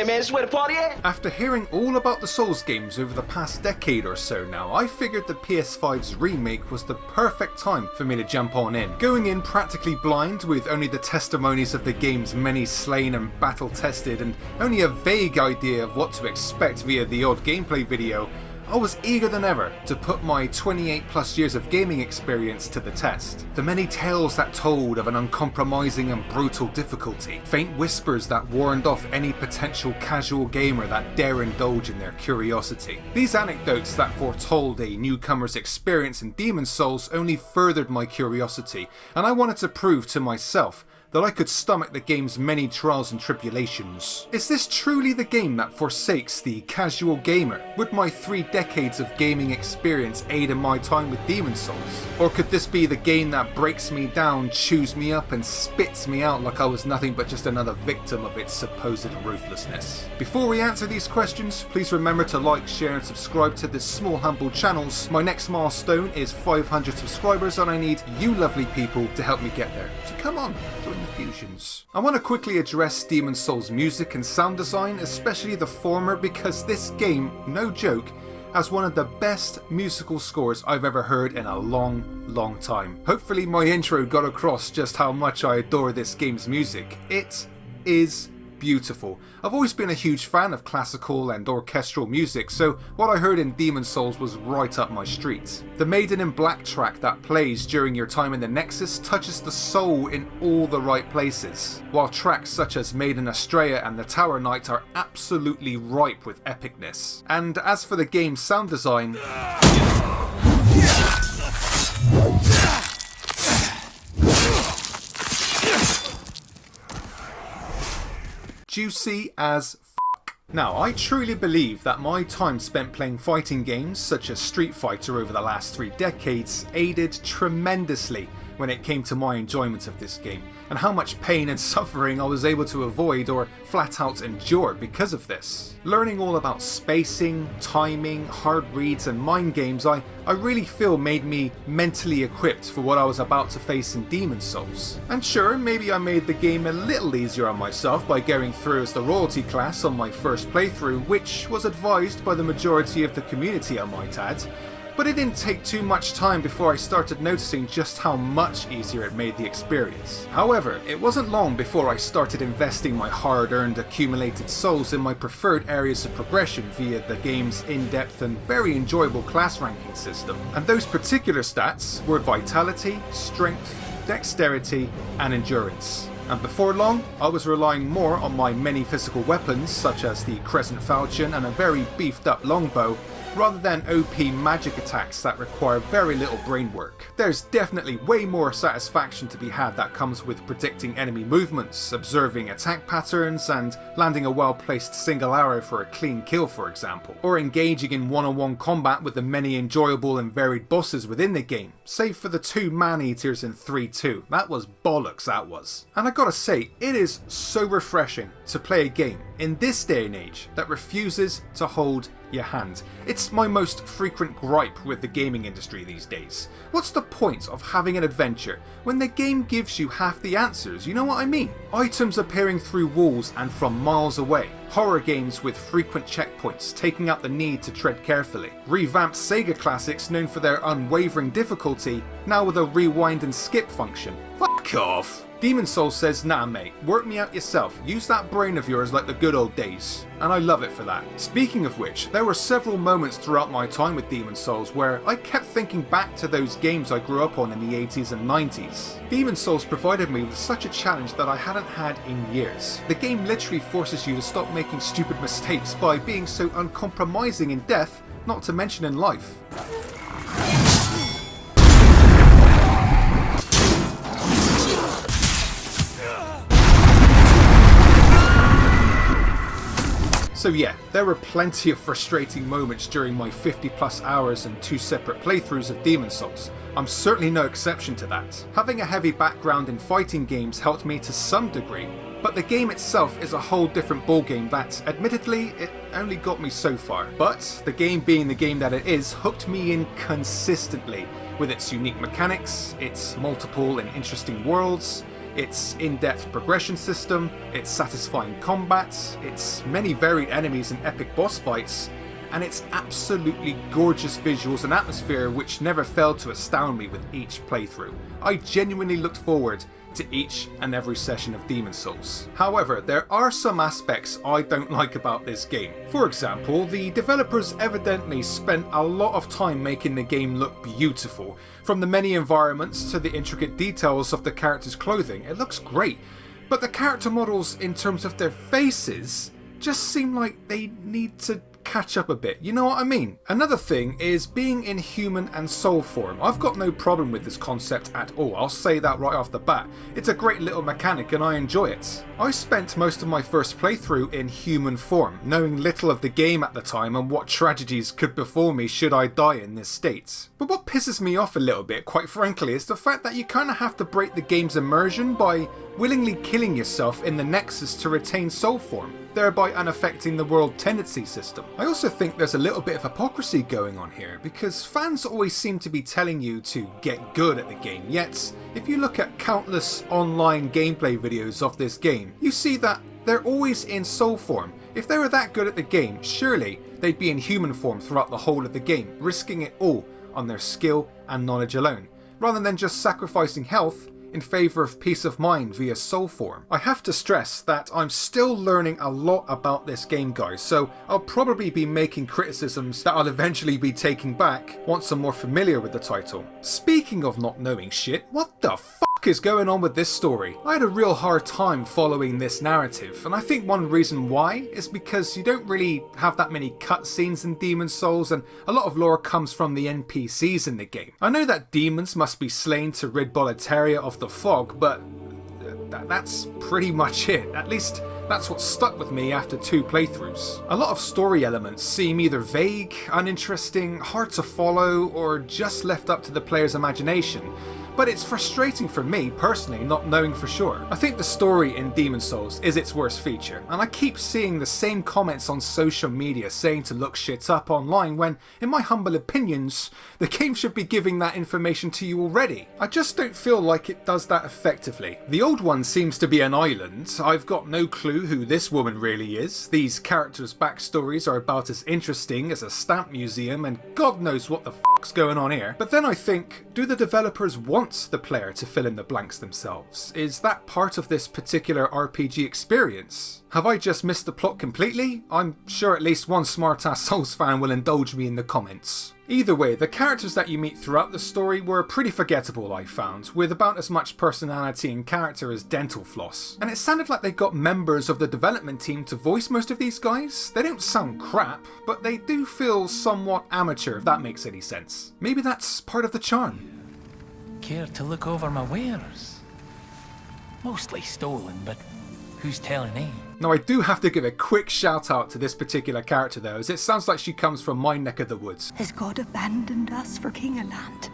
Yeah, man, this is where the party at. After hearing all about the Souls games over the past decade or so now, I figured the PS5's remake was the perfect time for me to jump on in. Going in practically blind with only the testimonies of the game's many slain and battle tested and only a vague idea of what to expect via the odd gameplay video, I was eager than ever to put my 28 plus years of gaming experience to the test. The many tales that told of an uncompromising and brutal difficulty, faint whispers that warned off any potential casual gamer that dare indulge in their curiosity. These anecdotes that foretold a newcomer's experience in Demon Souls only furthered my curiosity, and I wanted to prove to myself that I could stomach the game's many trials and tribulations. Is this truly the game that forsakes the casual gamer? Would my 3 decades of gaming experience aid in my time with Demon Souls? Or could this be the game that breaks me down, chews me up and spits me out like I was nothing but just another victim of its supposed ruthlessness? Before we answer these questions, please remember to like, share and subscribe to this small humble channels. My next milestone is 500 subscribers and I need you lovely people to help me get there. So come on, join the fusions. I want to quickly address Demon Souls music and sound design, especially the former, because this game, no joke, has one of the best musical scores I've ever heard in a long time. Hopefully my intro got across just how much I adore this game's music. It is beautiful. I've always been a huge fan of classical and orchestral music, so what I heard in Demon Souls was right up my street. The Maiden in Black track that plays during your time in the Nexus touches the soul in all the right places, while tracks such as Maiden Astrea and the Tower Knight are absolutely ripe with epicness. And as for the game's sound design, juicy as f***. Now, I truly believe that my time spent playing fighting games such as Street Fighter over the last 3 decades aided tremendously when it came to my enjoyment of this game, and how much pain and suffering I was able to avoid or flat out endure because of this. Learning all about spacing, timing, hard reads and mind games I really feel made me mentally equipped for what I was about to face in Demon Souls. And sure, maybe I made the game a little easier on myself by going through as the royalty class on my first playthrough, which was advised by the majority of the community I might add. But it didn't take too much time before I started noticing just how much easier it made the experience. However, it wasn't long before I started investing my hard-earned accumulated souls in my preferred areas of progression via the game's in-depth and very enjoyable class ranking system. And those particular stats were vitality, strength, dexterity and endurance. And before long, I was relying more on my many physical weapons such as the Crescent Falchion and a very beefed up longbow, rather than OP magic attacks that require very little brain work. There's definitely way more satisfaction to be had that comes with predicting enemy movements, observing attack patterns, and landing a well-placed single arrow for a clean kill, for example. Or engaging in one-on-one combat with the many enjoyable and varied bosses within the game, save for the 2 man-eaters in 3-2. That was bollocks, that was. And I gotta say, it is so refreshing to play a game in this day and age that refuses to hold your hand. It's my most frequent gripe with the gaming industry these days. What's the point of having an adventure when the game gives you half the answers, you know what I mean? Items appearing through walls and from miles away. Horror games with frequent checkpoints, taking out the need to tread carefully. Revamped Sega classics known for their unwavering difficulty, now with a rewind and skip function. Fuck off! Demon Souls says, nah mate, work me out yourself, use that brain of yours like the good old days. And I love it for that. Speaking of which, there were several moments throughout my time with Demon Souls where I kept thinking back to those games I grew up on in the 80s and 90s. Demon Souls provided me with such a challenge that I hadn't had in years. The game literally forces you to stop making stupid mistakes by being so uncompromising in death, not to mention in life. So yeah, there were plenty of frustrating moments during my 50 plus hours and 2 separate playthroughs of Demon Souls. I'm certainly no exception to that. Having a heavy background in fighting games helped me to some degree, but the game itself is a whole different ballgame that, admittedly, it only got me so far. But the game being the game that it is, hooked me in consistently, with its unique mechanics, its multiple and interesting worlds, its in-depth progression system, its satisfying combat, its many varied enemies and epic boss fights, and its absolutely gorgeous visuals and atmosphere which never failed to astound me with each playthrough. I genuinely looked forward to each and every session of Demon Souls. However, there are some aspects I don't like about this game. For example, the developers evidently spent a lot of time making the game look beautiful. From the many environments to the intricate details of the characters' clothing, it looks great. But the character models in terms of their faces just seem like they need to catch up a bit, you know what I mean? Another thing is being in human and soul form. I've got no problem with this concept at all, I'll say that right off the bat. It's a great little mechanic and I enjoy it. I spent most of my first playthrough in human form, knowing little of the game at the time and what tragedies could befall me should I die in this state. But what pisses me off a little bit, quite frankly, is the fact that you kinda have to break the game's immersion by willingly killing yourself in the Nexus to retain soul form, thereby unaffecting the world tendency system. I also think there's a little bit of hypocrisy going on here, because fans always seem to be telling you to get good at the game, yet if you look at countless online gameplay videos of this game, you see that they're always in soul form. If they were that good at the game, surely they'd be in human form throughout the whole of the game, risking it all on their skill and knowledge alone, rather than just sacrificing health in favour of peace of mind via soul form. I have to stress that I'm still learning a lot about this game, guys, so I'll probably be making criticisms that I'll eventually be taking back once I'm more familiar with the title. Speaking of not knowing shit, what the fuck is going on with this story? I had a real hard time following this narrative, and I think one reason why is because you don't really have that many cutscenes in Demon Souls, and a lot of lore comes from the NPCs in the game. I know that demons must be slain to rid Boletaria of the fog, but that's pretty much it. At least that's what stuck with me after 2 playthroughs. A lot of story elements seem either vague, uninteresting, hard to follow, or just left up to the player's imagination. But it's frustrating for me, personally, not knowing for sure. I think the story in Demon Souls is its worst feature, and I keep seeing the same comments on social media saying to look shit up online when, in my humble opinions, the game should be giving that information to you already. I just don't feel like it does that effectively. The old one seems to be an island. I've got no clue who this woman really is. These characters' backstories are about as interesting as a stamp museum, and God knows what the fuck's going on here. But then I think, do the developers want the player to fill in the blanks themselves? Is that part of this particular RPG experience? Have I just missed the plot completely? I'm sure at least one smart-ass Souls fan will indulge me in the comments. Either way, the characters that you meet throughout the story were pretty forgettable, I found, with about as much personality and character as dental floss. And it sounded like they got members of the development team to voice most of these guys. They don't sound crap, but they do feel somewhat amateur, if that makes any sense. Maybe that's part of the charm. Care to look over my wares? Mostly stolen, but who's telling eh? Now I do have to give a quick shout out to this particular character though, as it sounds like she comes from my neck of the woods. Has God abandoned us for King of Land,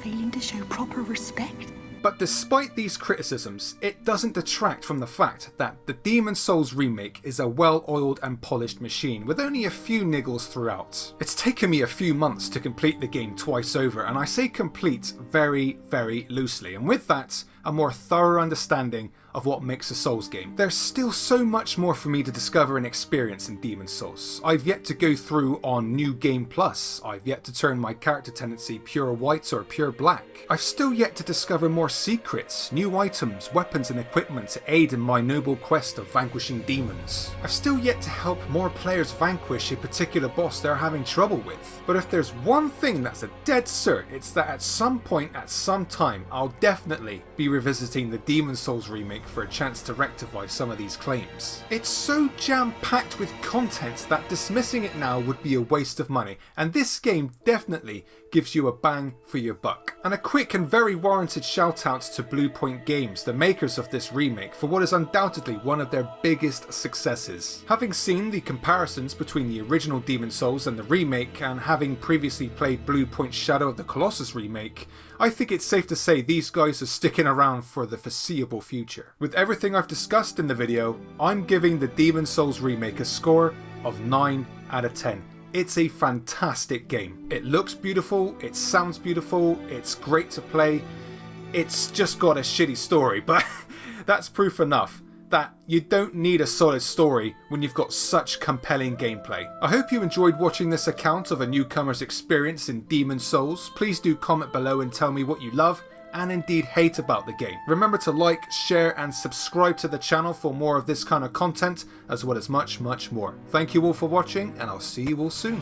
failing to show proper respect? But despite these criticisms, it doesn't detract from the fact that the Demon Souls Remake is a well-oiled and polished machine with only a few niggles throughout. It's taken me a few months to complete the game twice over, and I say complete very, very loosely, and with that, a more thorough understanding of what makes a Souls game. There's still so much more for me to discover and experience in Demon Souls. I've yet to go through on New Game Plus. I've yet to turn my character tendency pure white or pure black. I've still yet to discover more secrets, new items, weapons and equipment to aid in my noble quest of vanquishing demons. I've still yet to help more players vanquish a particular boss they're having trouble with. But if there's one thing that's a dead cert, it's that at some point, at some time, I'll definitely be revisiting the Demon Souls Remake for a chance to rectify some of these claims. It's so jam-packed with content that dismissing it now would be a waste of money, and this game definitely gives you a bang for your buck. And a quick and very warranted shout out to Blue Point Games, the makers of this remake, for what is undoubtedly one of their biggest successes. Having seen the comparisons between the original Demon Souls and the remake, and having previously played Blue Point Shadow of the Colossus remake, I think it's safe to say these guys are sticking around for the foreseeable future. With everything I've discussed in the video, I'm giving the Demon Souls Remake a score of 9 out of 10. It's a fantastic game. It looks beautiful, it sounds beautiful, it's great to play. it's just got a shitty story, but that's proof enough that you don't need a solid story when you've got such compelling gameplay. I hope you enjoyed watching this account of a newcomer's experience in Demon Souls. Please do comment below and tell me what you love and indeed hate about the game. Remember to like, share and subscribe to the channel for more of this kind of content, as well as much more. Thank you all for watching, and I'll see you all soon.